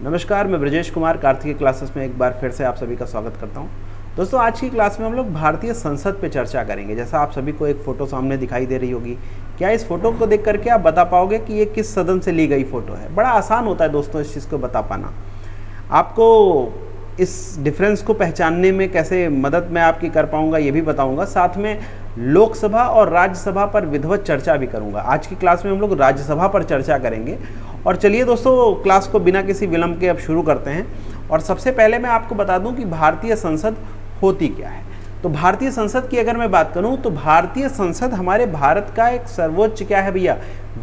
नमस्कार, मैं ब्रजेश कुमार कार्तिक क्लासेस में एक बार फिर से आप सभी का स्वागत करता हूं। दोस्तों, आज की क्लास में हम लोग भारतीय संसद पे चर्चा करेंगे। जैसा आप सभी को एक फ़ोटो सामने दिखाई दे रही होगी, क्या इस फोटो को देख करके आप बता पाओगे कि ये किस सदन से ली गई फ़ोटो है? बड़ा आसान होता है दोस्तों इस चीज़ को बता पाना। आपको इस डिफरेंस को पहचानने में कैसे मदद मैं आपकी कर पाऊँगा ये भी बताऊँगा। साथ में लोकसभा और राज्यसभा पर विधिवत चर्चा भी करूँगा। आज की क्लास में हम लोग राज्यसभा पर चर्चा करेंगे। और चलिए दोस्तों, क्लास को बिना किसी विलंब के अब शुरू करते हैं। और सबसे पहले मैं आपको बता दूं कि भारतीय संसद होती क्या है। तो भारतीय संसद की अगर मैं बात करूं तो भारतीय संसद हमारे भारत का एक सर्वोच्च क्या है भैया,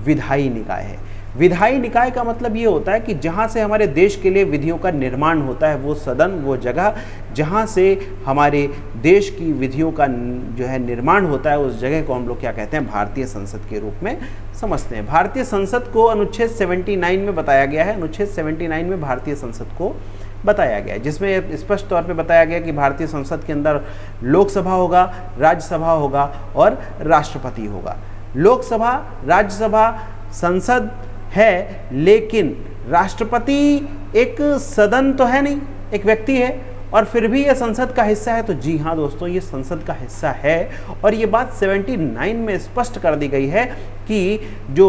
विधायी निकाय है। विधायी निकाय का मतलब ये होता है कि जहाँ से हमारे देश के लिए विधियों का निर्माण होता है, वो सदन, वो जगह जहाँ से हमारे देश की विधियों का जो है निर्माण होता है, उस जगह को हम लोग क्या कहते हैं, भारतीय संसद के रूप में समझते हैं। भारतीय संसद को अनुच्छेद 79 में बताया गया है। अनुच्छेद 79 में भारतीय संसद को बताया गया है, जिसमें स्पष्ट तौर पे बताया गया कि भारतीय संसद के अंदर लोकसभा होगा, राज्यसभा होगा और राष्ट्रपति होगा। लोकसभा, राज्यसभा, संसद है, लेकिन राष्ट्रपति एक सदन तो है नहीं, एक व्यक्ति है। और फिर भी ये संसद का हिस्सा है। तो जी हाँ दोस्तों, ये संसद का हिस्सा है। और ये बात 79 में स्पष्ट कर दी गई है कि जो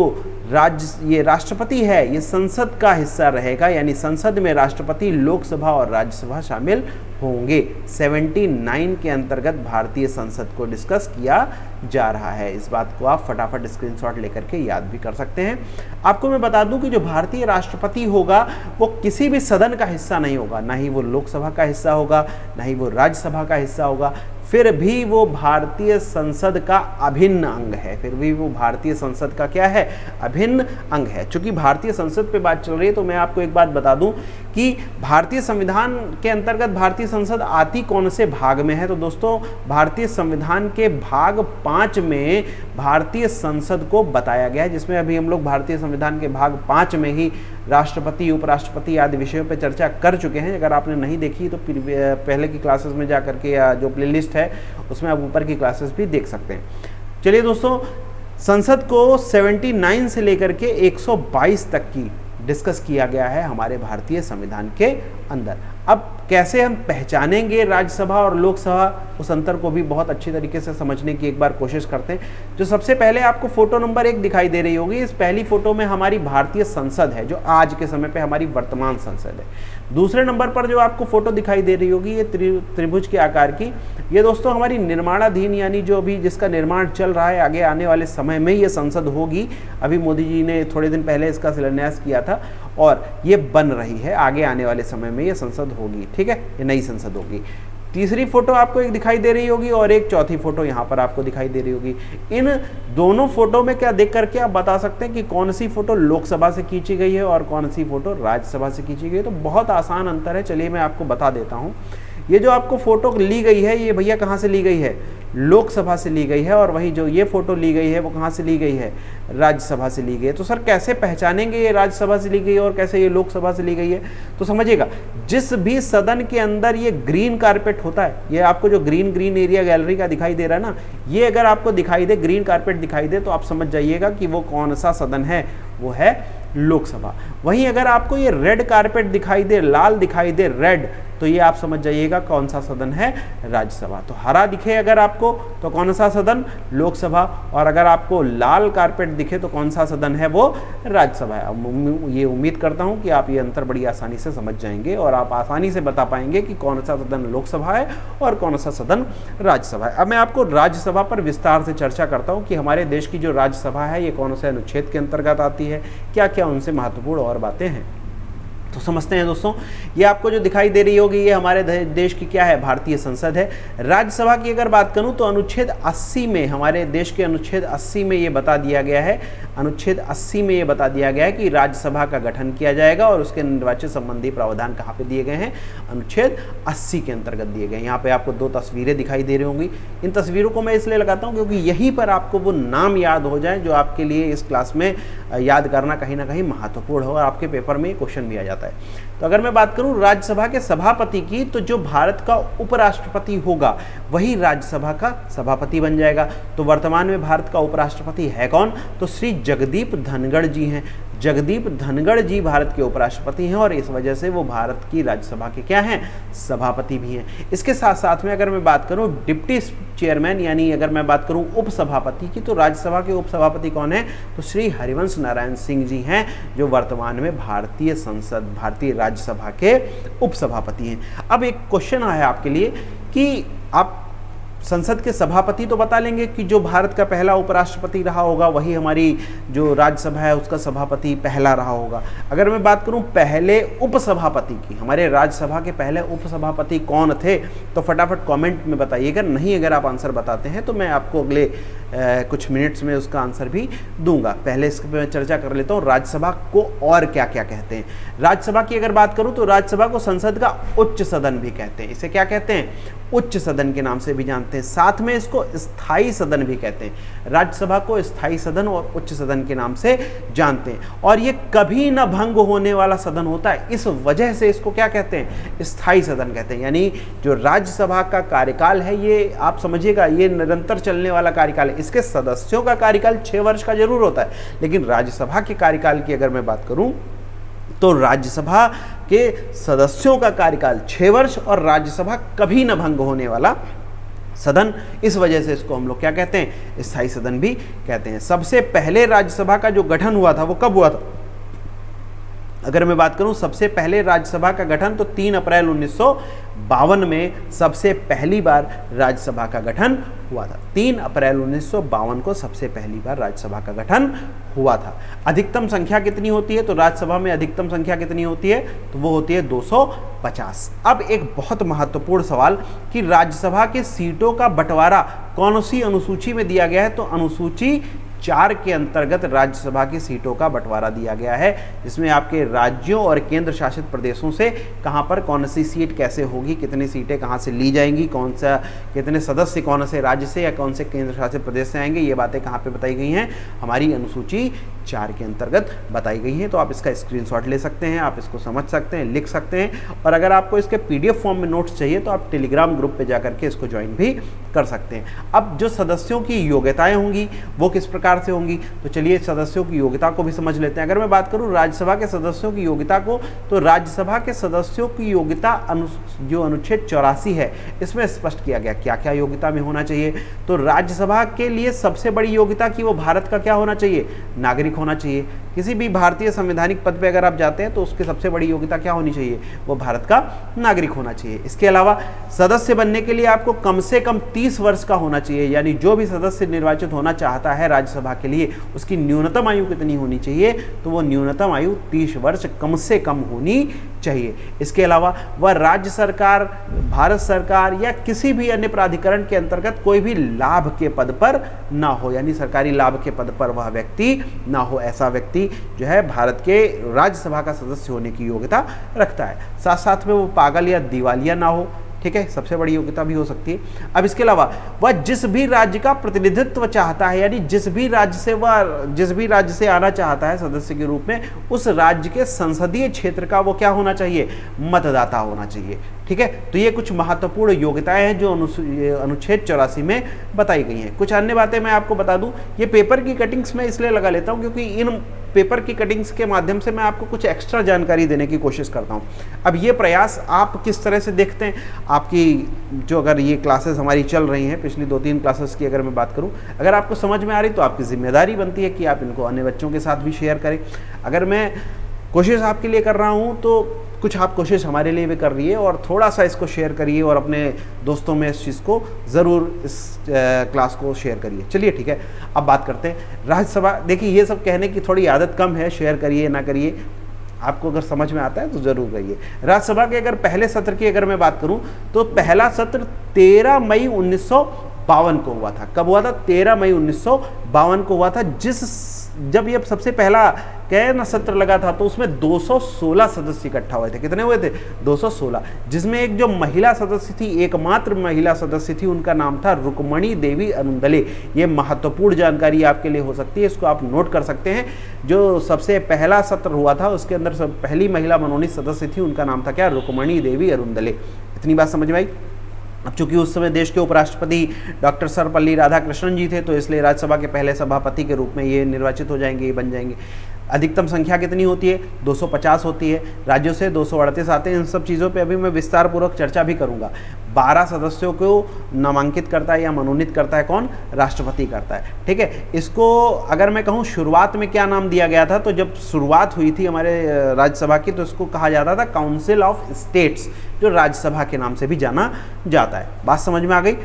ये राष्ट्रपति है, ये संसद का हिस्सा रहेगा, यानी संसद में राष्ट्रपति, लोकसभा और राज्यसभा शामिल होंगे। 79 के अंतर्गत भारतीय संसद को डिस्कस किया जा रहा है। इस बात को आप फटाफट स्क्रीनशॉट लेकर के याद भी कर सकते हैं। आपको मैं बता दूं कि जो भारतीय राष्ट्रपति होगा वो किसी भी सदन का हिस्सा नहीं होगा, ना ही वो लोकसभा का हिस्सा होगा, ना ही वो राज्यसभा का हिस्सा होगा। फिर भी वो भारतीय संसद का अभिन्न अंग है। फिर भी वो भारतीय संसद का क्या है, अभिन्न अंग है। चूंकि भारतीय संसद पे बात चल रही है तो मैं आपको एक बात बता दूं कि भारतीय संविधान के अंतर्गत भारतीय संसद आती कौन से भाग में है। तो दोस्तों, भारतीय संविधान के भाग 5 में भारतीय संसद को बताया गया है, जिसमें अभी हम लोग भारतीय संविधान के भाग 5 में ही राष्ट्रपति, उपराष्ट्रपति आदि विषयों पर चर्चा कर चुके हैं। अगर आपने नहीं देखी तो पहले की क्लासेस में जा करके या जो प्लेलिस्ट है उसमें आप ऊपर की क्लासेस भी देख सकते हैं। चलिए दोस्तों, संसद को 79 से लेकर के 122 तक की डिस्कस किया गया है हमारे भारतीय संविधान के अंदर। अब कैसे हम पहचानेंगे राज्यसभा और लोकसभा, उस अंतर को भी बहुत अच्छी तरीके से समझने की एक बार कोशिश करते हैं। जो सबसे पहले आपको फोटो नंबर 1 दिखाई दे रही होगी, इस पहली फोटो में हमारी भारतीय संसद है, जो आज के समय पे हमारी वर्तमान संसद है। दूसरे नंबर पर जो आपको फोटो दिखाई दे रही होगी, ये त्रिभुज के आकार की, ये दोस्तों हमारी निर्माणाधीन, यानी जो अभी जिसका निर्माण चल रहा है, आगे आने वाले समय में ये संसद होगी। अभी मोदी जी ने थोड़े दिन पहले इसका शिलान्यास किया था और ये बन रही है। आगे आने वाले समय में ये संसद होगी, ठीक है, ये नई संसद होगी। तीसरी फोटो आपको एक दिखाई दे रही होगी और एक चौथी फोटो यहाँ पर आपको दिखाई दे रही होगी। इन दोनों फोटो में क्या देख करके आप बता सकते हैं कि कौन सी फोटो लोकसभा से खींची गई है और कौन सी फोटो राज्यसभा से खींची गई है? तो बहुत आसान अंतर है। चलिए मैं आपको बता देता हूँ। ये जो आपको फोटो ली गई है, ये भैया कहाँ से ली गई है, लोकसभा से ली गई है। और वही जो ये फोटो ली गई है वो कहाँ से ली गई है, राज्यसभा से ली गई है। तो सर कैसे पहचानेंगे ये राज्यसभा से ली गई है और कैसे ये लोकसभा से ली गई है? तो समझिएगा, जिस भी सदन के अंदर ये ग्रीन कारपेट होता है, ये आपको जो ग्रीन एरिया गैलरी का दिखाई दे रहा है ना, ये अगर आपको दिखाई दे, ग्रीन कारपेट दिखाई दे, तो आप समझ जाइएगा कि वो कौन सा सदन है, वो है लोकसभा। वहीं अगर आपको ये रेड कारपेट दिखाई दे, लाल दिखाई दे, रेड, तो ये आप समझ जाइएगा कौन सा सदन है, राज्यसभा। तो हरा दिखे अगर आपको तो कौन सा सदन, लोकसभा। और अगर आपको लाल कारपेट दिखे तो कौन सा सदन है, वो राज्यसभा है। ये उम्मीद करता हूँ कि आप ये अंतर बड़ी आसानी से समझ जाएंगे और आप आसानी से बता पाएंगे कि कौन सा सदन लोकसभा है और कौन सा सदन राज्यसभा है। अब मैं आपको राज्यसभा पर विस्तार से चर्चा करता हूँ कि हमारे देश की जो राज्यसभा है ये कौन से अनुच्छेद के अंतर्गत आती है, क्या क्या उनसे महत्वपूर्ण और बातें हैं। तो समझते हैं दोस्तों, ये आपको जो दिखाई दे रही होगी ये हमारे देश की क्या है, भारतीय संसद है। राज्यसभा की अगर बात करूं तो अनुच्छेद 80 में, हमारे देश के अनुच्छेद 80 में ये बता दिया गया है, अनुच्छेद 80 में ये बता दिया गया है कि राज्यसभा का गठन किया जाएगा और उसके निर्वाचन संबंधी प्रावधान कहाँ पे दिए गए हैं, अनुच्छेद 80 के अंतर्गत दिए गए हैं। यहाँ पे आपको 2 तस्वीरें दिखाई दे रही होंगी। इन तस्वीरों को मैं इसलिए लगाता हूँ क्योंकि यहीं पर आपको वो नाम याद हो जाए जो आपके लिए इस क्लास में याद करना कहीं ना कहीं महत्वपूर्ण हो और आपके पेपर में क्वेश्चन भी आ जाता है। तो अगर मैं बात करूं राज्यसभा के सभापति की, तो जो भारत का उपराष्ट्रपति होगा वही राज्यसभा का सभापति बन जाएगा। तो वर्तमान में भारत का उपराष्ट्रपति है कौन, तो श्री जगदीप धनखड़ जी हैं। जगदीप धनखड़ जी भारत के उपराष्ट्रपति हैं और इस वजह से वो भारत की राज्यसभा के क्या हैं, सभापति भी हैं। इसके साथ साथ में अगर मैं बात करूं डिप्टी चेयरमैन यानी अगर मैं बात करूं उपसभापति की, तो राज्यसभा के उपसभापति कौन है, तो श्री हरिवंश नारायण सिंह जी हैं, जो वर्तमान में भारतीय संसद भारतीय राज्यसभा के उपसभापति हैं। अब एक क्वेश्चन आया आपके लिए कि आप संसद के सभापति तो बता लेंगे कि जो भारत का पहला उपराष्ट्रपति रहा होगा वही हमारी जो राज्यसभा है उसका सभापति पहला रहा होगा। अगर मैं बात करूं पहले उपसभापति की, हमारे राज्यसभा के पहले उपसभापति कौन थे, तो फटाफट कमेंट में बताइएगा। नहीं अगर आप आंसर बताते हैं तो मैं आपको अगले कुछ मिनट्स में उसका आंसर भी दूंगा। पहले इस पर मैं चर्चा कर लेता हूँ राज्यसभा को और क्या क्या कहते हैं। राज्यसभा की अगर बात करूँ तो राज्यसभा को संसद का उच्च सदन भी कहते हैं। इसे क्या कहते हैं, उच्च सदन के नाम से भी जानते हैं। साथ में इसको स्थायी सदन भी कहते हैं। राज्यसभा को स्थायी सदन और उच्च सदन के नाम से जानते हैं और ये कभी न भंग होने वाला सदन होता है, इस वजह से इसको क्या कहते हैं, स्थायी सदन कहते हैं। यानी जो राज्यसभा का कार्यकाल है ये आप समझिएगा ये निरंतर चलने वाला कार्यकाल है। इसके सदस्यों का कार्यकाल 6 वर्ष का जरूर होता है, लेकिन राज्यसभा के कार्यकाल की अगर मैं बात करूं तो राज्यसभा के सदस्यों का कार्यकाल 6 वर्ष और राज्यसभा कभी न भंग होने वाला सदन, इस वजह से इसको हम लोग क्या कहते हैं, स्थायी सदन भी कहते हैं। सबसे पहले राज्यसभा का जो गठन हुआ था वो कब हुआ था, अगर मैं बात करूं सबसे पहले राज्यसभा का गठन तो 3 अप्रैल 1952 में सबसे पहली बार राज्यसभा का गठन हुआ था। 3 अप्रैल 1952 को सबसे पहली बार राज्यसभा का गठन हुआ था। अधिकतम संख्या कितनी होती है, तो राज्यसभा में अधिकतम संख्या कितनी होती है, तो वो होती है 250। अब एक बहुत महत्वपूर्ण सवाल कि राज्यसभा के सीटों का बंटवारा कौन सी अनुसूची में दिया गया है, तो अनुसूची 4 के अंतर्गत राज्यसभा की सीटों का बंटवारा दिया गया है, जिसमें आपके राज्यों और केंद्र शासित प्रदेशों से कहां पर कौन सी सीट कैसे होगी, कितनी सीटें कहां से ली जाएंगी, कौन सा कितने सदस्य कौन से राज्य से या कौन से केंद्र शासित प्रदेश से आएंगे, ये बातें कहां पे बताई गई हैं, हमारी अनुसूची 4 के अंतर्गत बताई गई हैं। तो आप इसका स्क्रीनशॉट ले सकते हैं, आप इसको समझ सकते हैं, लिख सकते हैं, और अगर आपको इसके PDF फॉर्म में नोट्स चाहिए तो आप टेलीग्राम ग्रुप पे जाकर के इसको ज्वाइन भी कर सकते हैं। अब जो सदस्यों की योग्यताएं होंगी वो किस प्रकार से होंगी, तो चलिए सदस्यों की योग्यता को भी समझ लेते हैं। अगर मैं बात करूं राज्यसभा के सदस्यों की योग्यता को, तो राज्यसभा के सदस्यों की योग्यता जो अनुच्छेद 84 है इसमें स्पष्ट किया गया क्या क्या योग्यता में होना चाहिए। तो राज्यसभा के लिए सबसे बड़ी योग्यता कि वो भारत का क्या होना चाहिए, नागरिक होना चाहिए। किसी भी भारतीय संवैधानिक पद पे अगर आप जाते हैं तो उसकी सबसे बड़ी योग्यता क्या होनी चाहिए, वो भारत का नागरिक होना चाहिए। इसके अलावा सदस्य बनने के लिए आपको कम से कम 30 वर्ष का होना चाहिए, यानी जो भी सदस्य निर्वाचित होना चाहता है राज्यसभा के लिए उसकी न्यूनतम आयु कितनी होनी चाहिए, तो वो न्यूनतम आयु 30 वर्ष कम से कम होनी चाहिए। इसके अलावा वह राज्य सरकार, भारत सरकार या किसी भी अन्य प्राधिकरण के अंतर्गत कोई भी लाभ के पद पर ना हो, यानी सरकारी लाभ के पद पर वह व्यक्ति ना हो, ऐसा व्यक्ति जो है भारत के राज्यसभा का सदस्य होने की योग्यता रखता है। साथ साथ में वो पागल या दिवालिया ना हो, ठीक है, सबसे बड़ी योग्यता भी हो सकती है। अब इसके अलावा वह जिस भी राज्य का प्रतिनिधित्व चाहता है, यानी जिस भी राज्य से आना चाहता है सदस्य के रूप में, उस राज्य के संसदीय क्षेत्र का वो क्या होना चाहिए, मतदाता होना चाहिए। ठीक है, तो ये कुछ महत्वपूर्ण योग्यताएं हैं जो अनुच्छेद 84 में बताई गई हैं। कुछ अन्य बातें मैं आपको बता दूं, ये पेपर की कटिंग्स मैं इसलिए लगा लेता हूं क्योंकि इन पेपर की कटिंग्स के माध्यम से मैं आपको कुछ एक्स्ट्रा जानकारी देने की कोशिश करता हूं। अब ये प्रयास आप किस तरह से देखते हैं, आपकी जो अगर ये क्लासेस हमारी चल रही हैं, पिछली 2-3 क्लासेस की अगर मैं बात करूं, अगर आपको समझ में आ रही तो आपकी जिम्मेदारी बनती है कि आप इनको अन्य बच्चों के साथ भी शेयर करें। अगर मैं कोशिश आपके लिए कर रहा हूं तो कुछ आप कोशिश हमारे लिए भी कर रही है, और थोड़ा सा इसको शेयर करिए और अपने दोस्तों में इस चीज़ को ज़रूर इस क्लास को शेयर करिए। चलिए ठीक है, अब बात करते हैं राज्यसभा। देखिए ये सब कहने की थोड़ी आदत कम है, शेयर करिए ना करिए, आपको अगर समझ में आता है तो ज़रूर करिए। राज्यसभा के अगर पहले सत्र की अगर मैं बात करूं तो पहला सत्र 13 मई 1952 को हुआ था। कब हुआ था, 13 मई 1952 को हुआ था। जब ये सबसे पहला ना सत्र लगा था तो उसमें 216 सदस्य इकट्ठा हुए थे। कितने हुए थे, 216, जिसमें एक जो महिला सदस्य थी, एकमात्र महिला सदस्य थी, उनका नाम था रुक्मणी देवी अरुंदले। ये महत्वपूर्ण जानकारी आपके लिए हो सकती है, इसको आप नोट कर सकते हैं। जो सबसे पहला सत्र हुआ था उसके अंदर सब पहली महिला मनोनीत सदस्य थी, उनका नाम था क्या, रुक्मणी देवी अरुंदले। इतनी बात समझ में आई। अब चूंकि उस समय देश के उपराष्ट्रपति डॉक्टर सर्वपल्ली राधाकृष्णन जी थे, तो इसलिए राज्यसभा के पहले सभापति के रूप में ये निर्वाचित हो जाएंगे, ये बन जाएंगे। अधिकतम संख्या कितनी होती है, 250 होती है। राज्यों से 238 आते हैं। इन सब चीज़ों पे अभी मैं विस्तार पूर्वक चर्चा भी करूँगा। 12 सदस्यों को नामांकित करता है या मनोनीत करता है कौन, राष्ट्रपति करता है। ठीक है, इसको अगर मैं कहूँ शुरुआत में क्या नाम दिया गया था, तो जब शुरुआत हुई थी हमारे राज्यसभा की तो इसको कहा जाता था काउंसिल ऑफ स्टेट्स, जो राज्यसभा के नाम से भी जाना जाता है। बात समझ में आ गई।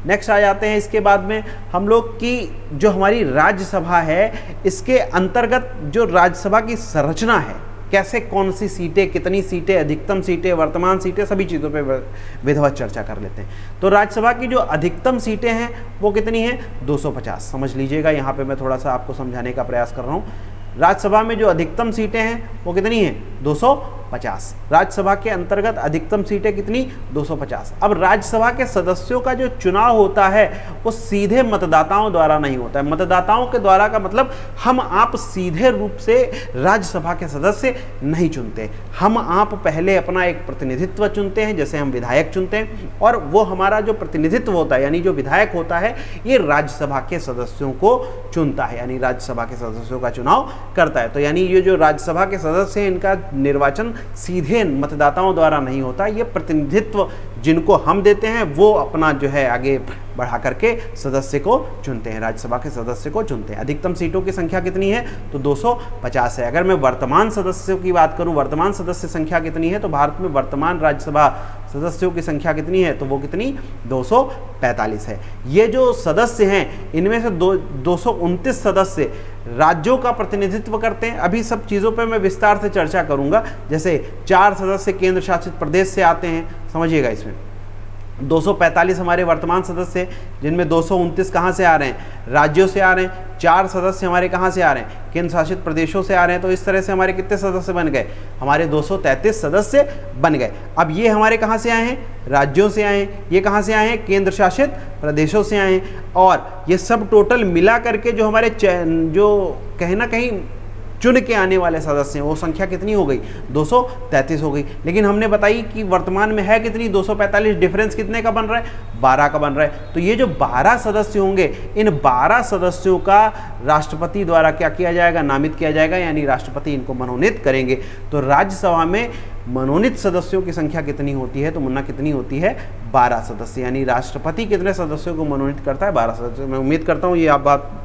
नेक्स्ट आ जाते हैं इसके बाद में हम लोग की जो हमारी राज्यसभा है, इसके अंतर्गत जो राज्यसभा की संरचना है, कैसे कौन सी सीटें, कितनी सीटें, अधिकतम सीटें, वर्तमान सीटें, सभी चीज़ों पे विधिवत चर्चा कर लेते हैं। तो राज्यसभा की जो अधिकतम सीटें हैं वो कितनी हैं, 250। समझ लीजिएगा, यहाँ पे मैं थोड़ा सा आपको समझाने का प्रयास कर रहा हूँ। राज्यसभा में जो अधिकतम सीटें हैं वो कितनी हैं, 250। राज्यसभा के अंतर्गत अधिकतम सीटें कितनी, 250। अब राज्यसभा के सदस्यों का जो चुनाव होता है वो सीधे मतदाताओं द्वारा नहीं होता है। मतदाताओं के द्वारा का मतलब हम आप सीधे रूप से राज्यसभा के सदस्य नहीं चुनते। हम आप पहले अपना एक प्रतिनिधित्व चुनते हैं, जैसे हम विधायक चुनते हैं, और वो हमारा जो प्रतिनिधित्व होता है यानी जो विधायक होता है ये राज्यसभा के सदस्यों को चुनता है, यानी राज्यसभा के सदस्यों का चुनाव करता है। तो यानी ये जो राज्यसभा के सदस्य हैं इनका निर्वाचन सीधे मतदाताओं द्वारा नहीं होता। ये प्रतिनिधित्व जिनको हम देते हैं वो अपना जो है आगे बढ़ा करके सदस्य को चुनते हैं, राज्यसभा के सदस्य को चुनते हैं। अधिकतम सीटों की संख्या कितनी है, तो 250 है। अगर मैं वर्तमान सदस्यों की बात करूं, वर्तमान सदस्य संख्या कितनी है, तो भारत में वर्तमान राज्यसभा सदस्यों की संख्या कितनी है, तो वो कितनी, 245 है। ये जो सदस्य हैं इनमें से 229 सदस्य राज्यों का प्रतिनिधित्व करते हैं। अभी सब चीज़ों पे मैं विस्तार से चर्चा करूंगा। जैसे 4 सदस्य केंद्र शासित प्रदेश से आते हैं, समझिएगा। इसमें 245 हमारे वर्तमान सदस्य, जिनमें 229 कहाँ से आ रहे हैं, राज्यों से आ रहे हैं। 4 सदस्य हमारे कहाँ से आ रहे हैं, केंद्र शासित प्रदेशों से आ रहे हैं। तो इस तरह से हमारे कितने सदस्य बन गए, हमारे 233 सदस्य बन गए। अब ये हमारे कहाँ से आए हैं, राज्यों से आए हैं। ये कहाँ से आए हैं, केंद्र शासित प्रदेशों से आए हैं। और ये सब टोटल मिला करके जो हमारे जो कहीं ना कहीं चुन के आने वाले सदस्य हैं वो संख्या कितनी हो गई, 233 हो गई। लेकिन हमने बताई कि वर्तमान में है कितनी, 245। डिफरेंस कितने का बन रहा है, 12 का बन रहा है। तो ये जो 12 सदस्य होंगे, इन 12 सदस्यों का राष्ट्रपति द्वारा क्या किया जाएगा, नामित किया जाएगा, यानी राष्ट्रपति इनको मनोनीत करेंगे। तो राज्यसभा में मनोनीत सदस्यों की संख्या कितनी होती है, तो मुन्ना कितनी होती है, 12 सदस्य। यानी राष्ट्रपति कितने सदस्यों को मनोनीत करता है, 12 सदस्य। मैं उम्मीद करता हूँ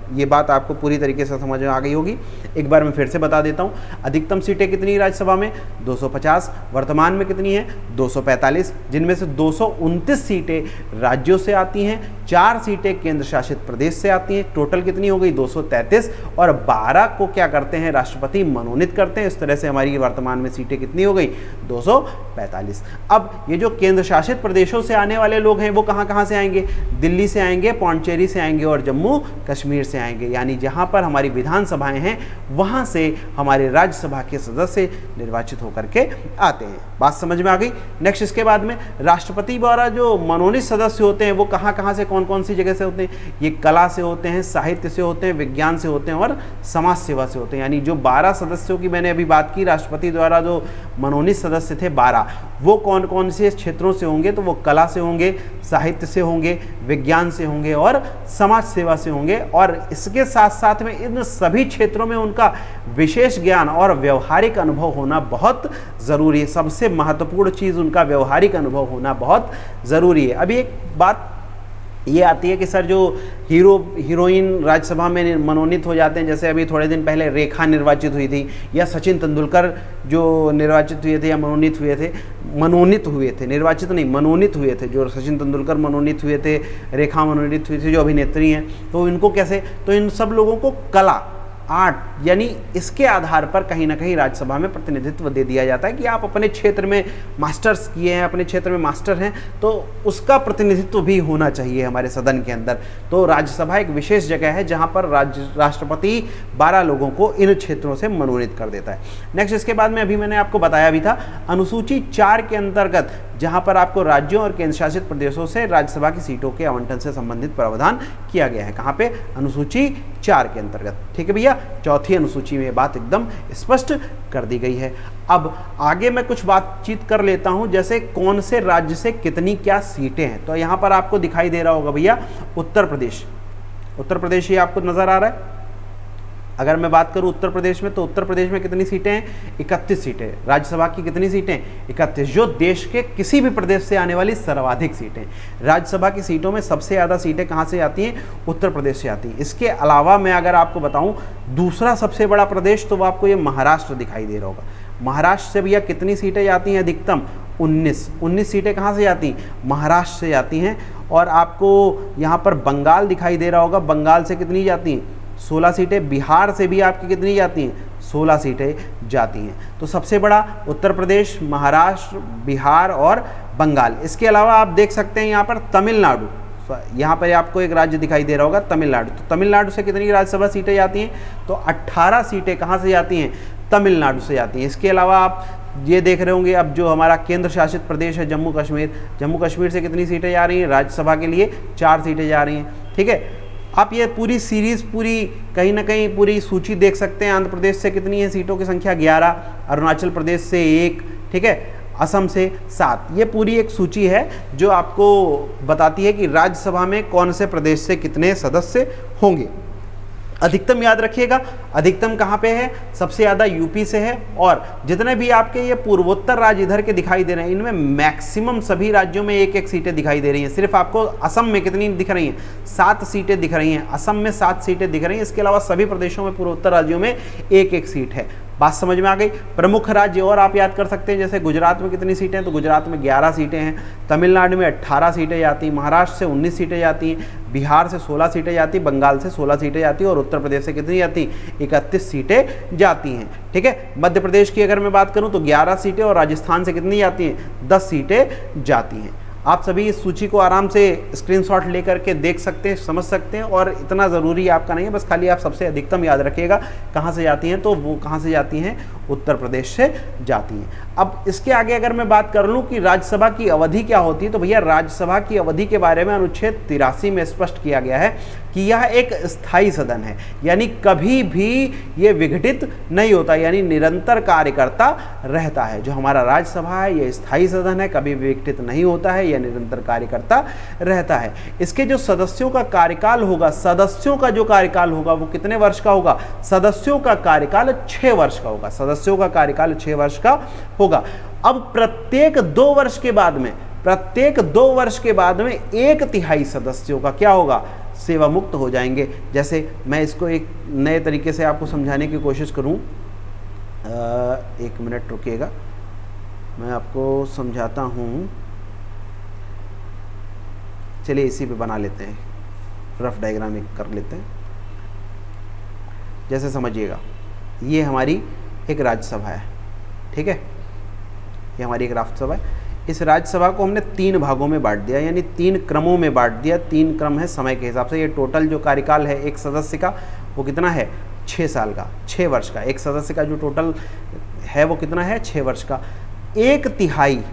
ये बात आपको पूरी तरीके से समझ में आ गई होगी। एक बार मैं फिर से बता देता हूँ। अधिकतम सीटें कितनी राज्यसभा में, 250। वर्तमान में कितनी है, 245, जिनमें से 229 सीटें राज्यों से आती हैं, 4 सीटें केंद्र शासित प्रदेश से आती हैं। टोटल कितनी हो गई, 233। और 12 को क्या करते हैं, राष्ट्रपति मनोनीत करते हैं। इस तरह से हमारी वर्तमान में सीटें कितनी हो गई, 245। अब ये जो केंद्र शासित प्रदेशों से आने वाले लोग हैं वो कहाँ से आएंगे, दिल्ली से आएंगे, पौंडचेरी से आएंगे और जम्मू कश्मीर से आएंगे। यानी जहां पर हमारी विधानसभाएं हैं वहां से हमारे राज्यसभा के सदस्य निर्वाचित होकर के आते हैं। बात समझ में आ गई। नेक्स्ट इसके बाद में राष्ट्रपति द्वारा जो मनोनीत सदस्य होते हैं वो कहाँ से, कौन सी जगह से होते हैं, ये कला से होते हैं, साहित्य से होते हैं, विज्ञान से होते हैं और समाज सेवा से होते हैं। यानी जो 12 सदस्यों की मैंने अभी बात की, राष्ट्रपति द्वारा जो मनोनीत सदस्य थे 12, वो कौन से क्षेत्रों से होंगे, तो वो कला से होंगे, साहित्य से होंगे, विज्ञान से होंगे और समाज सेवा से होंगे। और इसके साथ साथ में इन सभी क्षेत्रों में उनका विशेष ज्ञान और व्यवहारिक अनुभव होना बहुत ज़रूरी है। सबसे महत्वपूर्ण चीज़ उनका व्यवहारिक अनुभव होना बहुत ज़रूरी है। अभी एक बात ये आती है कि सर जो हीरोइन राज्यसभा में मनोनीत हो जाते हैं, जैसे अभी थोड़े दिन पहले रेखा निर्वाचित हुई थी, या सचिन तेंदुलकर जो निर्वाचित हुए थे या मनोनीत हुए थे, निर्वाचित नहीं मनोनीत हुए थे। जो सचिन तेंदुलकर मनोनीत हुए थे, रेखा मनोनीत हुई थी, जो अभिनेत्री हैं, तो इनको कैसे, तो इन सब लोगों को कला, आर्ट, यानी इसके आधार पर कहीं ना कहीं राज्यसभा में प्रतिनिधित्व दे दिया जाता है कि आप अपने क्षेत्र में मास्टर्स किए हैं, अपने क्षेत्र में मास्टर हैं, तो उसका प्रतिनिधित्व भी होना चाहिए हमारे सदन के अंदर। तो राज्यसभा एक विशेष जगह है जहां पर राष्ट्रपति 12 लोगों को इन क्षेत्रों से मनोनीत कर देता है। नेक्स्ट इसके बाद में अभी मैंने आपको बताया भी था, अनुसूची 4 के अंतर्गत जहां पर आपको राज्यों और केंद्र शासित प्रदेशों से राज्यसभा की सीटों के आवंटन से संबंधित प्रावधान किया गया है। कहां पे, अनुसूची 4 के अंतर्गत। ठीक है भैया, चौथी अनुसूची में ये बात एकदम स्पष्ट कर दी गई है। अब आगे मैं कुछ बातचीत कर लेता हूं, जैसे कौन से राज्य से कितनी क्या सीटें हैं। तो यहां पर आपको दिखाई दे रहा होगा भैया उत्तर प्रदेश, ये आपको नजर आ रहा है। अगर मैं बात करूं उत्तर प्रदेश में, तो उत्तर प्रदेश में कितनी सीटें हैं? 31 सीटें। राज्यसभा की कितनी सीटें? 31, जो देश के किसी भी प्रदेश से आने वाली सर्वाधिक सीटें। राज्यसभा की सीटों में सबसे ज़्यादा सीटें कहाँ से आती हैं? उत्तर प्रदेश से आती हैं। इसके अलावा मैं अगर आपको बताऊं दूसरा सबसे बड़ा प्रदेश, तो वो आपको ये महाराष्ट्र दिखाई दे रहा होगा। महाराष्ट्र से भैया कितनी सीटें जाती हैं? अधिकतम 19 सीटें कहाँ से जाती हैं? महाराष्ट्र से जाती हैं। और आपको यहाँ पर बंगाल दिखाई दे रहा होगा, बंगाल से कितनी जाती हैं? 16 सीटें। बिहार से भी आपकी कितनी जाती हैं? 16 सीटें जाती हैं। तो सबसे बड़ा उत्तर प्रदेश, महाराष्ट्र, बिहार और बंगाल। इसके अलावा आप देख सकते हैं यहाँ पर तमिलनाडु, यहाँ पर आपको एक राज्य दिखाई दे रहा होगा तमिलनाडु। तो तमिलनाडु से कितनी राज्यसभा सीटें जाती हैं? तो 18 सीटें कहाँ से जाती हैं? तमिलनाडु से जाती हैं। इसके अलावा आप ये देख रहे होंगे अब जो हमारा केंद्र शासित प्रदेश है जम्मू कश्मीर, जम्मू कश्मीर से कितनी सीटें जा रही हैं? राज्यसभा के लिए 4 सीटें जा रही हैं। ठीक है, आप ये पूरी सीरीज़ पूरी कहीं ना कहीं पूरी सूची देख सकते हैं। आंध्र प्रदेश से कितनी है सीटों की संख्या? 11, अरुणाचल प्रदेश से 1, ठीक है, असम से 7। ये पूरी एक सूची है जो आपको बताती है कि राज्यसभा में कौन से प्रदेश से कितने सदस्य होंगे। अधिकतम याद रखिएगा, अधिकतम कहाँ पे है? सबसे ज़्यादा यूपी से है। और जितने भी आपके ये पूर्वोत्तर राज्य इधर के दिखाई दे रहे हैं, इनमें मैक्सिमम सभी राज्यों में 1-1 सीटें दिखाई दे रही हैं। सिर्फ आपको असम में कितनी दिख रही हैं? 7 सीटें दिख रही हैं। असम में 7 सीटें दिख रही हैं। इसके अलावा सभी प्रदेशों में, पूर्वोत्तर राज्यों में 1-1 सीट है। बात समझ में आ गई? प्रमुख राज्य और आप याद कर सकते हैं, जैसे गुजरात में कितनी सीटें हैं? तो गुजरात में 11 सीटें हैं। तमिलनाडु में 18 सीटें जाती हैं। महाराष्ट्र से 19 सीटें जाती हैं। बिहार से 16 सीटें जाती, बंगाल से 16 सीटें जाती हैं और उत्तर प्रदेश से कितनी जाती? 31 सीटें जाती हैं। ठीक है, मध्य प्रदेश की अगर मैं बात करूं तो 11 सीटें और राजस्थान से कितनी जाती हैं? 10 सीटें जाती हैं। आप सभी इस सूची को आराम से स्क्रीनशॉट लेकर के देख सकते हैं, समझ सकते हैं, और इतना ज़रूरी आपका नहीं है, बस खाली आप सबसे अधिकतम याद रखिएगा कहाँ से जाती हैं। तो वो कहाँ से जाती हैं? उत्तर प्रदेश से जाती हैं। अब इसके आगे अगर मैं बात कर लूँ कि राज्यसभा की अवधि क्या होती है, तो भैया राज्यसभा की अवधि के बारे में अनुच्छेद 83 में स्पष्ट किया गया है कि यह एक स्थायी सदन है, यानी कभी भी ये विघटित नहीं होता, यानी निरंतर कार्यकर्ता रहता है। जो हमारा राज्यसभा है ये स्थायी सदन है, कभी विघटित नहीं होता है, यह निरंतर कार्यकर्ता रहता है। इसके जो सदस्यों का कार्यकाल होगा, सदस्यों का जो कार्यकाल होगा वो कितने वर्ष का होगा? सदस्यों का कार्यकाल 6 वर्ष का होगा। सदस्यों का कार्यकाल 6 वर्ष का होगा। अब प्रत्येक 2 वर्ष के बाद में, प्रत्येक 2 वर्ष के बाद में 1/3 सदस्यों का क्या होगा? सेवा मुक्त हो जाएंगे। जैसे मैं इसको एक नए तरीके से आपको समझाने की कोशिश करूं, 1 मिनट रुकिएगा, मैं आपको समझाता हूं। चलिए इसी पे बना लेते हैं, रफ डायग्राम कर लेते हैं। जैसे समझिएगा, ये हमारी एक राज्यसभा है, ठीक है, ये हमारी एक राज्यसभा है। इस राज्यसभा को हमने 3 भागों में बांट दिया, यानी 3 क्रमों में बांट दिया। 3 क्रम है समय के हिसाब से। ये टोटल जो कार्यकाल है एक सदस्य का वो कितना है? 6 साल का, 6 वर्ष का। एक सदस्य का जो टोटल है वो कितना है? 6 वर्ष का। 1/3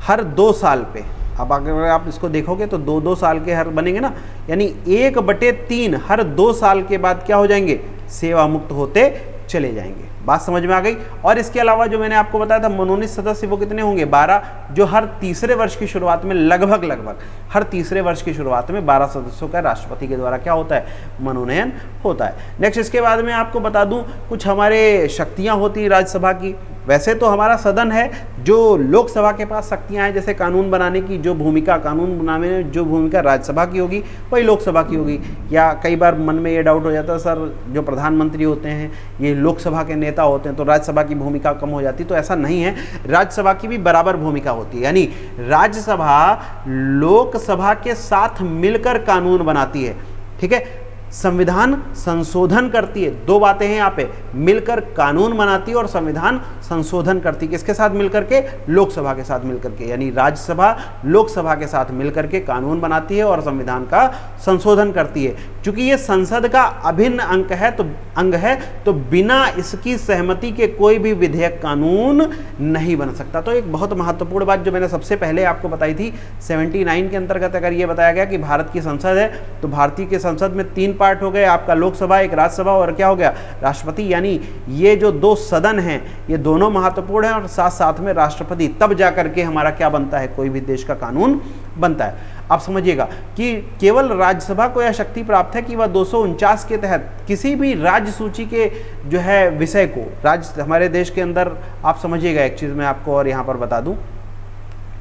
हर 2 साल पे। अब अगर आप इसको देखोगे तो 2-2 साल के हर बनेंगे ना, यानी 1/3 हर 2 साल के बाद क्या हो जाएंगे? सेवा मुक्त होते चले जाएंगे। बात समझ में आ गई? और इसके अलावा जो मैंने आपको बताया था मनोनीत सदस्य वो कितने होंगे? 12, जो हर तीसरे वर्ष की शुरुआत में लगभग हर तीसरे वर्ष की शुरुआत में 12 सदस्यों का राष्ट्रपति के द्वारा क्या होता है? मनोनयन होता है। नेक्स्ट, इसके बाद में आपको बता दूं कुछ हमारे शक्तियां होती हैं राज्यसभा की। वैसे तो हमारा सदन है, जो लोकसभा के पास शक्तियां हैं, जैसे कानून बनाने की जो भूमिका, कानून बनाने में जो भूमिका राज्यसभा की होगी वही लोकसभा की होगी। या कई बार मन में ये डाउट हो जाता है, सर जो प्रधानमंत्री होते हैं ये लोकसभा के नेता होते हैं तो राज्यसभा की भूमिका कम हो जाती है। तो ऐसा नहीं है, राज्यसभा की भी बराबर भूमिका होती है। यानी राज्यसभा लोकसभा के साथ मिलकर कानून बनाती है, ठीक है, संविधान संशोधन करती है। 2 बातें हैं यहाँ पे, मिलकर कानून बनाती है और संविधान संशोधन करती है। किसके साथ मिलकर के? लोकसभा के साथ मिलकर के। यानी राज्यसभा लोकसभा के साथ मिलकर के कानून बनाती है और संविधान का संशोधन करती है। क्योंकि ये संसद का अभिन्न अंग है, तो बिना इसकी सहमति के कोई भी विधेयक कानून नहीं बन सकता। तो एक बहुत महत्वपूर्ण बात जो मैंने सबसे पहले आपको बताई थी, 79 के अंतर्गत अगर ये बताया गया कि भारत की संसद है तो भारतीय के संसद में 3 पार्ट हो गए, आपका लोकसभा, एक राज्यसभा और क्या हो गया? राष्ट्रपति। यानी ये जो 2 सदन हैं ये दोनों महत्वपूर्ण हैं और साथ साथ में राष्ट्रपति, तब जाकर के हमारा क्या बनता है? कोई भी देश का कानून बनता है। आप समझिएगा कि केवल राज्यसभा को यह शक्ति प्राप्त है कि वह 249 के तहत किसी भी राज्य सूची के जो है विषय को, राज्य हमारे देश के अंदर, आप समझिएगा एक चीज़ मैं आपको और यहाँ पर बता दूँ,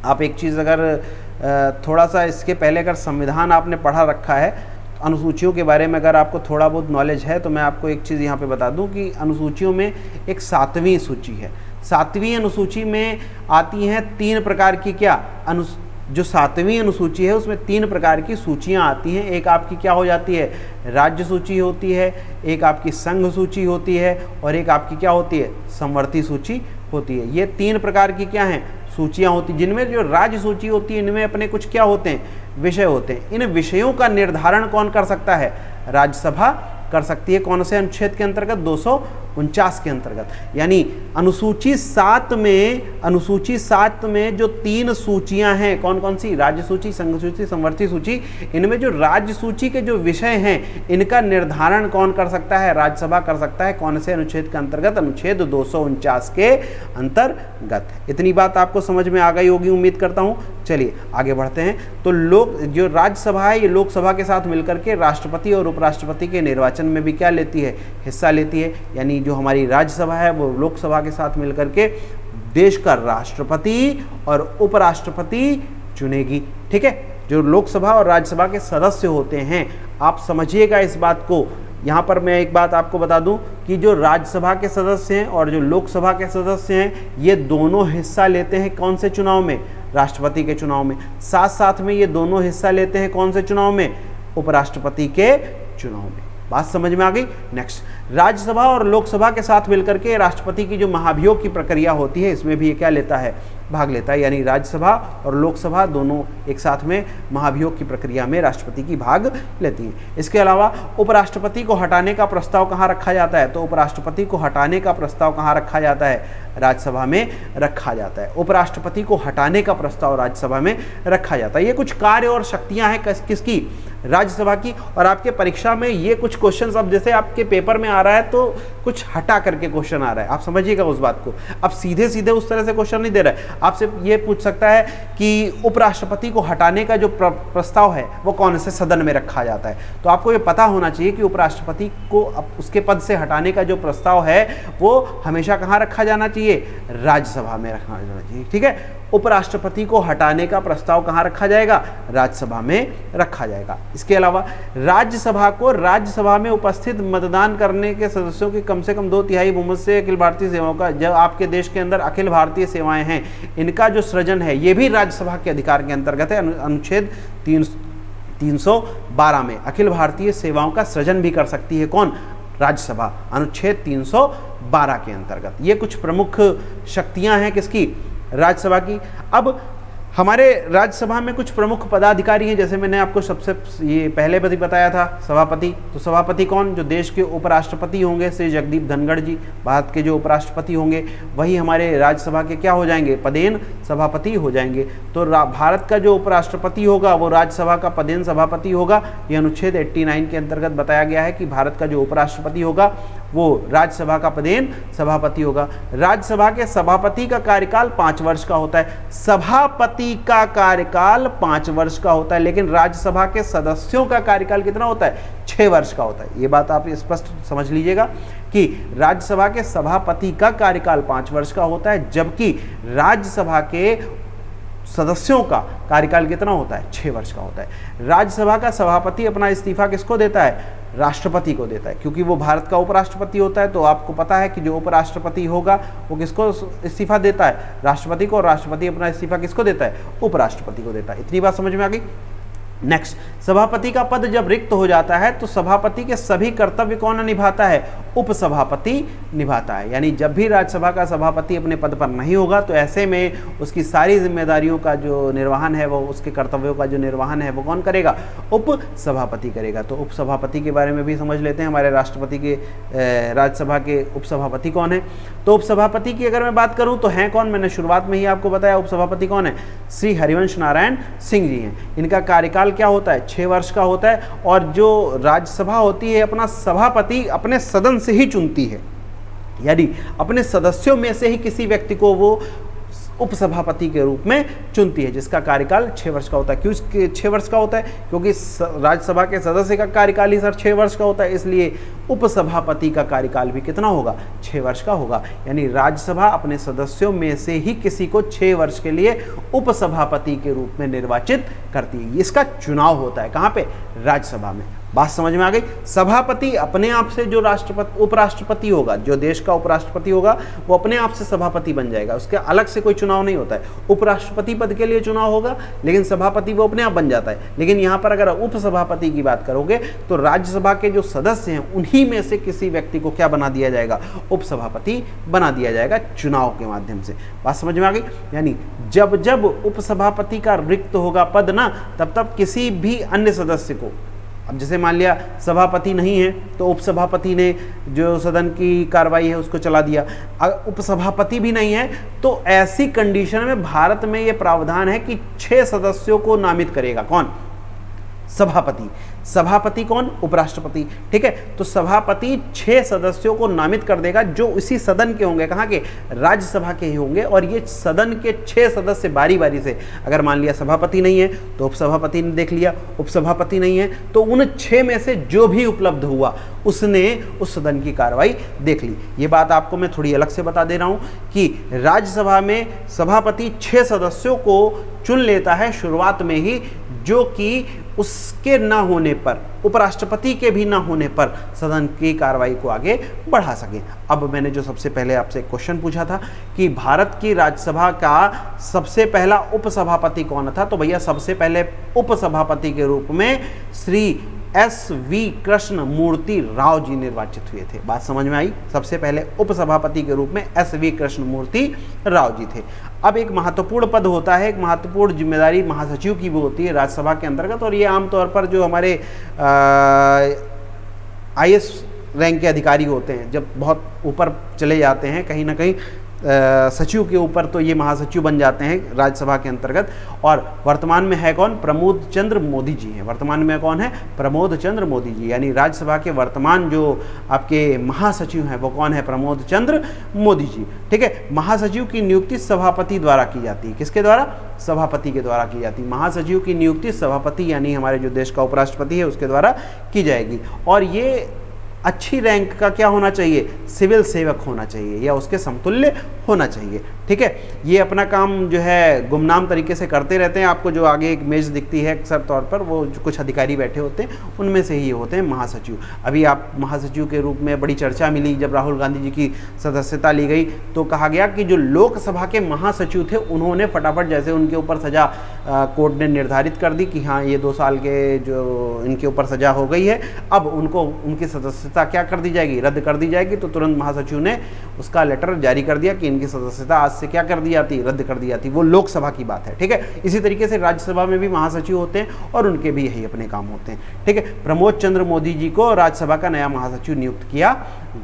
आप एक चीज़ अगर थोड़ा सा इसके पहले अगर संविधान आपने पढ़ा रखा है, अनुसूचियों के बारे में अगर आपको थोड़ा बहुत नॉलेज है, तो मैं आपको एक चीज़ यहाँ पे बता दूँ कि अनुसूचियों में एक 7वीं सूची है। 7वीं अनुसूची में आती हैं 3 प्रकार की क्या जो 7वीं अनुसूची है उसमें 3 प्रकार की सूचियाँ आती हैं। एक आपकी क्या हो जाती है, राज्य सूची होती है, एक आपकी संघ सूची होती है, और एक आपकी क्या होती है, समवर्ती सूची होती है। ये 3 प्रकार की क्या हैं, सूचियाँ होती, जिनमें जो राज्य सूची होती है इनमें अपने कुछ क्या होते हैं, विषय होते हैं। इन विषयों का निर्धारण कौन कर सकता है, राज्यसभा कर सकती है। कौन से अनुच्छेद के अंतर्गत, 249 के अंतर्गत। यानी अनुसूची 7 में जो 3 सूचियां हैं, कौन कौन सी, राज्य सूची, संघ सूची, समवर्ती सूची, इनमें जो राज्य सूची के जो विषय हैं इनका निर्धारण कौन कर सकता है, राज्यसभा कर सकता है। कौन से अनुच्छेद के अंतर्गत, अनुच्छेद 249 के अंतर्गत। इतनी बात आपको समझ में आ गई होगी उम्मीद करता हूँ। चलिए आगे बढ़ते हैं। तो जो राज्यसभा है ये लोकसभा के साथ मिलकर के राष्ट्रपति और उपराष्ट्रपति के निर्वाचन में भी क्या लेती है, हिस्सा लेती है। यानी जो हमारी राज्यसभा है वो लोकसभा के साथ मिलकर के देश का राष्ट्रपति और उपराष्ट्रपति चुनेगी। ठीक है, जो लोकसभा और राज्यसभा के सदस्य होते हैं, आप समझिएगा इस बात को। यहाँ पर मैं एक बात आपको बता दूं कि जो राज्यसभा के सदस्य हैं और जो लोकसभा के सदस्य हैं ये दोनों हिस्सा लेते हैं कौन से चुनाव में, राष्ट्रपति के चुनाव में। साथ साथ में ये दोनों हिस्सा लेते हैं कौन से चुनाव में, उपराष्ट्रपति के चुनाव में। बात समझ में आ गई। नेक्स्ट, राज्यसभा और लोकसभा के साथ मिलकर के राष्ट्रपति की जो महाभियोग की प्रक्रिया होती है इसमें भी ये क्या लेता है, भाग लेता है। यानी राज्यसभा और लोकसभा दोनों एक साथ में महाभियोग की प्रक्रिया में राष्ट्रपति की भाग लेती हैं। इसके अलावा उपराष्ट्रपति को हटाने का प्रस्ताव कहाँ रखा जाता है, तो उपराष्ट्रपति को हटाने का प्रस्ताव कहाँ रखा जाता है, राज्यसभा में रखा जाता है। उपराष्ट्रपति को हटाने का प्रस्ताव राज्यसभा में रखा जाता है। ये कुछ कार्य और शक्तियाँ हैं किसकी, राज्यसभा की। और आपके परीक्षा में ये कुछ क्वेश्चन, अब जैसे आपके पेपर में आ रहा है तो कुछ हटा करके क्वेश्चन आ रहा है, आप समझिएगा उस बात को। अब सीधे सीधे उस तरह से क्वेश्चन नहीं दे रहा है, आपसे ये पूछ सकता है कि उपराष्ट्रपति को हटाने का जो प्रस्ताव है वो कौन से सदन में रखा जाता है। तो आपको ये पता होना चाहिए कि उपराष्ट्रपति को उसके पद से हटाने का जो प्रस्ताव है वो हमेशा कहाँ रखा जाना चाहिए, राज्यसभा में रखा जाना चाहिए। ठीक है, उपराष्ट्रपति को हटाने का प्रस्ताव कहाँ रखा जाएगा, राज्यसभा में रखा जाएगा। इसके अलावा राज्यसभा को राज्यसभा में उपस्थित मतदान करने के सदस्यों की कम से कम 2/3 बहुमत से अखिल भारतीय सेवाओं का, जब आपके देश के अंदर अखिल भारतीय सेवाएं हैं इनका जो सृजन है ये भी राज्यसभा के अधिकार के अंतर्गत है। अनुच्छेद 312 में अखिल भारतीय सेवाओं का सृजन भी कर सकती है कौन, राज्यसभा, अनुच्छेद 312 के अंतर्गत। ये कुछ प्रमुख शक्तियां हैं किसकी, राज्यसभा की। अब हमारे राज्यसभा में कुछ प्रमुख पदाधिकारी हैं, जैसे मैंने आपको सबसे ये पहले भी बताया था, सभापति। तो सभापति कौन, जो देश के उपराष्ट्रपति होंगे, श्री जगदीप धनखड़ जी भारत के जो उपराष्ट्रपति होंगे वही हमारे राज्यसभा के क्या हो जाएंगे, पदेन सभापति हो जाएंगे। तो भारत का जो उपराष्ट्रपति होगा वो राज्यसभा का पदेन सभापति होगा। ये अनुच्छेद 89 के अंतर्गत बताया गया है कि भारत का जो उपराष्ट्रपति होगा वो राज्यसभा का पदेन सभापति होगा। राज्यसभा के सभापति का कार्यकाल 5 वर्ष का होता है, सभापति का कार्यकाल 5 वर्ष का होता है, लेकिन राज्यसभा के सदस्यों का कार्यकाल कितना होता है, 6 वर्ष का होता है। ये बात आप स्पष्ट समझ लीजिएगा कि राज्यसभा के सभापति का कार्यकाल 5 वर्ष का होता है, जबकि राज्यसभा के सदस्यों का कार्यकाल कितना होता है, 6 वर्ष का होता है। राज्यसभा का सभापति अपना इस्तीफा किसको देता है, राष्ट्रपति को देता है, क्योंकि वो भारत का उपराष्ट्रपति होता है। तो आपको पता है कि जो उपराष्ट्रपति होगा वो किसको इस्तीफा देता है, राष्ट्रपति को, और राष्ट्रपति अपना इस्तीफा किसको देता है, उपराष्ट्रपति को देता है। इतनी बात समझ में आ गई। नेक्स्ट, सभापति का पद जब रिक्त हो जाता है तो सभापति के सभी कर्तव्य कौन निभाता है, उपसभापति निभाता है। यानी जब भी राज्यसभा का सभापति अपने पद पर नहीं होगा तो ऐसे में उसकी सारी जिम्मेदारियों का जो निर्वहन है, वो उसके कर्तव्यों का जो निर्वहन है वो कौन करेगा, उपसभापति करेगा। तो उपसभापति के बारे में भी समझ लेते हैं, हमारे राष्ट्रपति के राज्यसभा के उपसभापति कौन है। तो उपसभापति की अगर मैं बात करूं तो हैं कौन, मैंने शुरुआत में ही आपको बताया उपसभापति कौन है, श्री हरिवंश नारायण सिंह जी हैं। इनका कार्यकाल क्या होता है, 6 वर्ष का होता है। और जो राज्यसभा होती है अपना सभापति अपने सदन से ही चुनती है, यानी अपने सदस्यों में से ही किसी व्यक्ति को वो उपसभापति के रूप में चुनती है, जिसका कार्यकाल 6 वर्ष का होता है। क्यों 6 वर्ष का होता है? क्योंकि राज्यसभा के सदस्य का कार्यकाल ही सर 6 वर्ष का होता है, इसलिए उपसभापति का कार्यकाल भी कितना होगा? 6 वर्ष का होगा। यानी राज्यसभा अपने सदस्यों में से ही किसी को 6 वर्ष के लिए उपसभापति के रूप में निर्वाचित करती है। इसका चुनाव होता है कहाँ पे? राज्यसभा में। बात समझ में आ गई? सभापति अपने आप से जो उपराष्ट्रपति होगा, जो देश का उपराष्ट्रपति होगा, वो अपने आप से सभापति बन जाएगा, उसके अलग से कोई चुनाव नहीं होता है। उपराष्ट्रपति पद के लिए चुनाव होगा, लेकिन सभापति वो अपने आप बन जाता है। लेकिन यहाँ पर अगर उपसभापति की बात करोगे तो राज्यसभा के जो सदस्य हैं उन्हीं में से किसी व्यक्ति को क्या बना दिया जाएगा? उपसभापति बना दिया जाएगा चुनाव के माध्यम से। बात समझ में आ गई? यानी जब जब उपसभापति का रिक्त होगा पद ना, तब तब किसी भी अन्य सदस्य को, अब जैसे मान लिया सभापति नहीं है तो उपसभापति ने जो सदन की कार्रवाई है उसको चला दिया, उपसभापति भी नहीं है तो ऐसी कंडीशन में भारत में ये प्रावधान है कि 6 सदस्यों को नामित करेगा कौन? सभापति। सभापति कौन? उपराष्ट्रपति। ठीक है, तो सभापति 6 सदस्यों को नामित कर देगा जो इसी सदन के होंगे। कहाँ के? राज्यसभा के ही होंगे। और ये सदन के 6 सदस्य बारी बारी से, अगर मान लिया सभापति नहीं है तो उपसभापति ने देख लिया, उपसभापति नहीं है तो उन 6 में से जो भी उपलब्ध हुआ उसने उस सदन की कार्रवाई देख ली। ये बात आपको मैं थोड़ी अलग से बता दे रहा हूँ कि राज्यसभा में सभापति 6 सदस्यों को चुन लेता है शुरुआत में ही, जो कि उसके ना होने पर, उपराष्ट्रपति के भी ना होने पर सदन की कार्रवाई को आगे बढ़ा सके। अब मैंने जो सबसे पहले आपसे एक क्वेश्चन पूछा था कि भारत की राज्यसभा का सबसे पहला उपसभापति कौन था, तो भैया सबसे पहले उपसभापति के रूप में श्री SV कृष्णमूर्ति राव जी निर्वाचित हुए थे। बात समझ में आई? सबसे पहले उपसभापति के रूप में SV कृष्णमूर्ति राव जी थे। अब एक महत्वपूर्ण पद होता है, एक महत्वपूर्ण जिम्मेदारी महासचिव की भी होती है राज्यसभा के अंतर्गत, और ये आमतौर पर जो हमारे IAS रैंक के अधिकारी होते हैं, जब बहुत ऊपर चले जाते हैं कहीं ना कहीं सचिव के ऊपर, तो ये महासचिव बन जाते हैं राज्यसभा के अंतर्गत। और वर्तमान में है कौन? प्रमोद चंद्र मोदी जी हैं। वर्तमान में कौन है? प्रमोद चंद्र मोदी जी। यानी राज्यसभा के वर्तमान जो आपके महासचिव हैं वो कौन है? प्रमोद चंद्र मोदी जी। ठीक है, महासचिव की नियुक्ति सभापति द्वारा की जाती है। किसके द्वारा? सभापति के द्वारा की जाती है। महासचिव की नियुक्ति सभापति यानी हमारे जो देश का उपराष्ट्रपति है उसके द्वारा की जाएगी। और ये अच्छी रैंक का क्या होना चाहिए? सिविल सेवक होना चाहिए या उसके समतुल्य होना चाहिए। ठीक है, ये अपना काम जो है गुमनाम तरीके से करते रहते हैं। आपको जो आगे एक मेज दिखती है अक्सर तौर पर, वो जो कुछ अधिकारी बैठे होते हैं उनमें से ही होते हैं महासचिव। अभी आप महासचिव के रूप में बड़ी चर्चा मिली जब राहुल गांधी जी की सदस्यता ली गई, तो कहा गया कि जो लोकसभा के महासचिव थे उन्होंने फटाफट, जैसे उनके ऊपर सजा कोर्ट ने निर्धारित कर दी कि हाँ ये 2 साल के जो इनके ऊपर सजा हो गई है, अब उनको उनकी सदस्यता क्या कर दी जाएगी? रद्द कर दी जाएगी। तो तुरंत महासचिव ने उसका लेटर जारी कर दिया कि इनकी सदस्यता आज से क्या कर दी जाती? रद्द कर दी जाती। वो लोकसभा की बात है। ठीक है, इसी तरीके से राज्यसभा में भी महासचिव होते हैं और उनके भी यही अपने काम होते हैं। ठीक है, प्रमोद चंद्र मोदी जी को राज्यसभा का नया महासचिव नियुक्त किया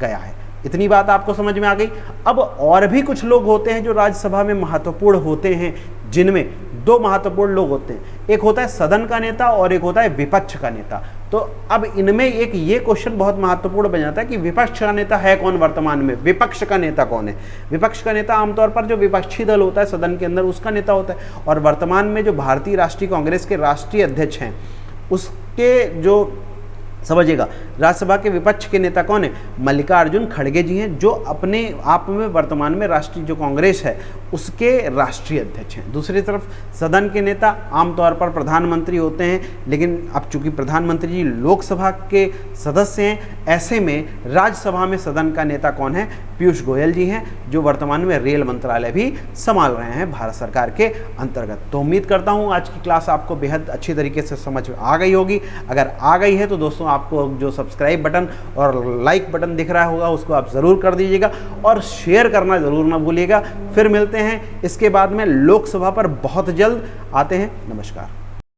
गया है। इतनी बात आपको समझ में आ गई। अब और भी कुछ लोग होते हैं जो राज्यसभा में महत्वपूर्ण होते हैं, जिनमें 2 महत्वपूर्ण लोग होते हैं। एक होता है सदन का नेता और एक होता है विपक्ष का नेता। तो अब इनमें एक ये क्वेश्चन बहुत महत्वपूर्ण बन जाता है कि विपक्ष का नेता है कौन वर्तमान में? विपक्ष का नेता कौन है? विपक्ष का नेता आमतौर पर जो विपक्षी दल होता है सदन के अंदर उसका नेता होता है। और वर्तमान में जो भारतीय राष्ट्रीय कांग्रेस के राष्ट्रीय अध्यक्ष हैं उसके जो, समझिएगा, राज्यसभा के विपक्ष के नेता कौन है? मल्लिकार्जुन खड़गे जी हैं, जो अपने आप में वर्तमान में राष्ट्रीय जो कांग्रेस है उसके राष्ट्रीय अध्यक्ष हैं। दूसरी तरफ सदन के नेता आमतौर पर प्रधानमंत्री होते हैं, लेकिन अब चूंकि प्रधानमंत्री जी लोकसभा के सदस्य हैं, ऐसे में राज्यसभा में सदन का नेता कौन है? पीयूष गोयल जी हैं, जो वर्तमान में रेल मंत्रालय भी संभाल रहे हैं भारत सरकार के अंतर्गत। तो उम्मीद करता हूँ आज की क्लास आपको बेहद अच्छी तरीके से समझ आ गई होगी। अगर आ गई है तो दोस्तों आपको जो सब्सक्राइब बटन और लाइक बटन दिख रहा होगा उसको आप ज़रूर कर दीजिएगा और शेयर करना ज़रूर ना भूलिएगा। फिर मिलते हैं इसके बाद में लोकसभा पर बहुत जल्द। आते हैं, नमस्कार।